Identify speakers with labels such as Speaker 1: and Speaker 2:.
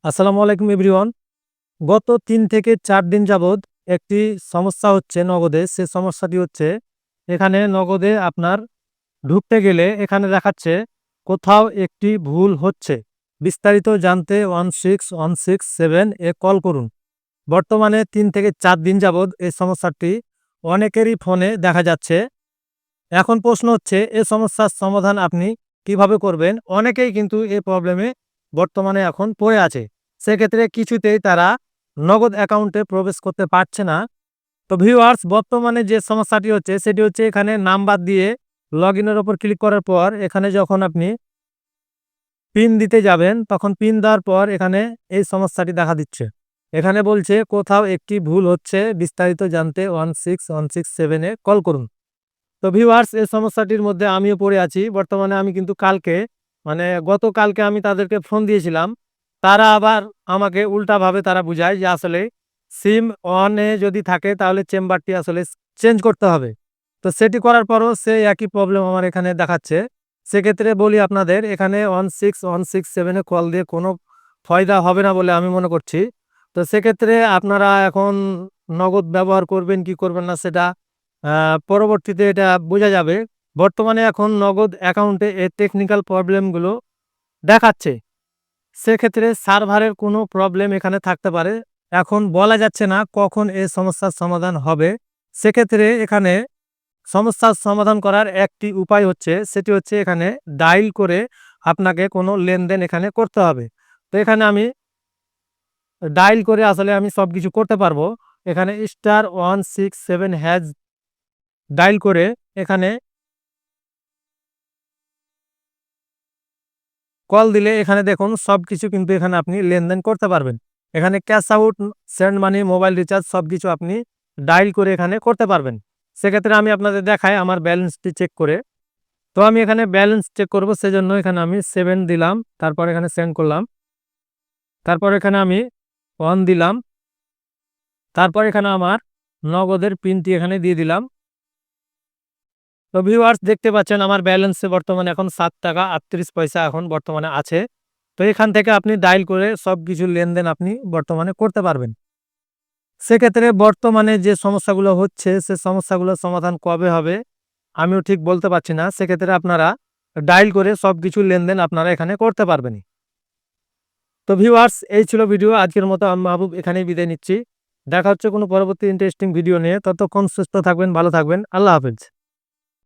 Speaker 1: আসসালামু আলাইকুম এভরিওয়ান। গত ৩ থেকে ৪ দিন যাবৎ একটি সমস্যা হচ্ছে নগদে। সে সমস্যাটি হচ্ছে এখানে নগদে আপনার ঢুকতে গেলে এখানে দেখাচ্ছে কোথাও একটি ভুল হচ্ছে। বিস্তারিত জানতে 16167 এ কল করুন। বর্তমানে ৩ থেকে ৪ দিন যাবৎ এই সমস্যাটি অনেকেরই ফোনে দেখা যাচ্ছে। এখন প্রশ্ন হচ্ছে এ সমস্যার সমাধান আপনি কিভাবে করবেন? অনেকেই কিন্তু এই প্রবলেমে বর্তমানে এখন পড়ে আছে। সেক্ষেত্রে কিছুতেই তারা নগদ অ্যাকাউন্টে প্রবেশ করতে পারছে না। তো ভিউয়ার্স, বর্তমানে যে সমস্যাটি হচ্ছে সেটি হচ্ছে এখানে নাম্বার দিয়ে লগইনের উপর ক্লিক করার পর এখানে যখন আপনি পিন দিতে যাবেন তখন পিন দেওয়ার পর এখানে এই সমস্যাটি দেখা দিচ্ছে। এখানে বলছে কোথাও একটি ভুল হচ্ছে, বিস্তারিত জানতে 16167 এ কল করুন। তো ভিউয়ার্স, এই সমস্যাটির মধ্যে আমিও পড়ে আছি। বর্তমানে আমি কিন্তু গতকালকে আমি তাদেরকে ফোন দিয়েছিলাম। তারা আবার আমাকে উল্টাভাবে তারা বুঝায় যে আসলে সিম অন এ যদি থাকে তাহলে চেম্বারটি আসলে চেঞ্জ করতে হবে। তো সেটি করার পরও সেই একই প্রবলেম আমার এখানে দেখাচ্ছে। সেক্ষেত্রে বলি আপনাদের এখানে 16167 এ কল দিয়ে কোনো ফায়দা হবে না বলে আমি মনে করছি। তো সেক্ষেত্রে আপনারা এখন নগদ ব্যবহার করবেন কি করবেন না সেটা আ পরবর্তীতে এটা বোঝা যাবে। বর্তমানে এখন নগদ অ্যাকাউন্টে এই টেকনিক্যাল প্রবলেমগুলো দেখাচ্ছে। সেক্ষেত্রে সার্ভারের কোনো প্রবলেম এখানে থাকতে পারে। এখন বলা যাচ্ছে না কখন এই সমস্যার সমাধান হবে। সেক্ষেত্রে এখানে সমস্যার সমাধান করার একটি উপায় হচ্ছে, সেটি হচ্ছে এখানে ডায়াল করে আপনাকে কোনো লেনদেন এখানে করতে হবে। তো এখানে আমি ডায়াল করে আসলে আমি সবকিছু করতে পারবো। এখানে *167# ডায়াল করে এখানে কল দিলে এখানে দেখুন সবকিছু কিন্তু এখানে আপনি লেনদেন করতে পারবেন। এখানে cash out, send money, mobile recharge সবকিছু আপনি ডায়াল করে এখানে করতে পারবেন। সেক্ষেত্রে আমি আপনাদের দেখাই আমার ব্যালেন্সটি চেক করে। তো আমি এখানে ব্যালেন্স চেক করব, সেজন্য এখানে আমি 7 দিলাম। তারপর এখানে সেন্ড করলাম। তারপর এখানে আমি 1 দিলাম। তারপর এখানে আমার নগদের পিনটি এখানে দিয়ে দিলাম। তো ভিউয়ার্স, দেখতে পাচ্ছেন আমার ব্যালেন্সে বর্তমানে এখন ৳7.38 এখন বর্তমানে আছে। তো এখান থেকে আপনি ডায়াল করে সবকিছু লেনদেন আপনি বর্তমানে করতে পারবেন। সেক্ষেত্রে বর্তমানে যে সমস্যাগুলো হচ্ছে সে সমস্যাগুলোর সমাধান কবে হবে আমিও ঠিক বলতে পারছি না। সেক্ষেত্রে আপনারা ডায়াল করে সবকিছু লেনদেন আপনারা এখানে করতে পারবেন। তো ভিউয়ার্স, এই ছিল ভিডিও। আজকের মতো আমি মাহবুব এখানেই বিদায় নিচ্ছি। দেখা হচ্ছে কোনো পরবর্তী ইন্টারেস্টিং ভিডিও নিয়ে। ততক্ষণ সুস্থ থাকবেন, ভালো থাকবেন। আল্লাহ হাফেজ।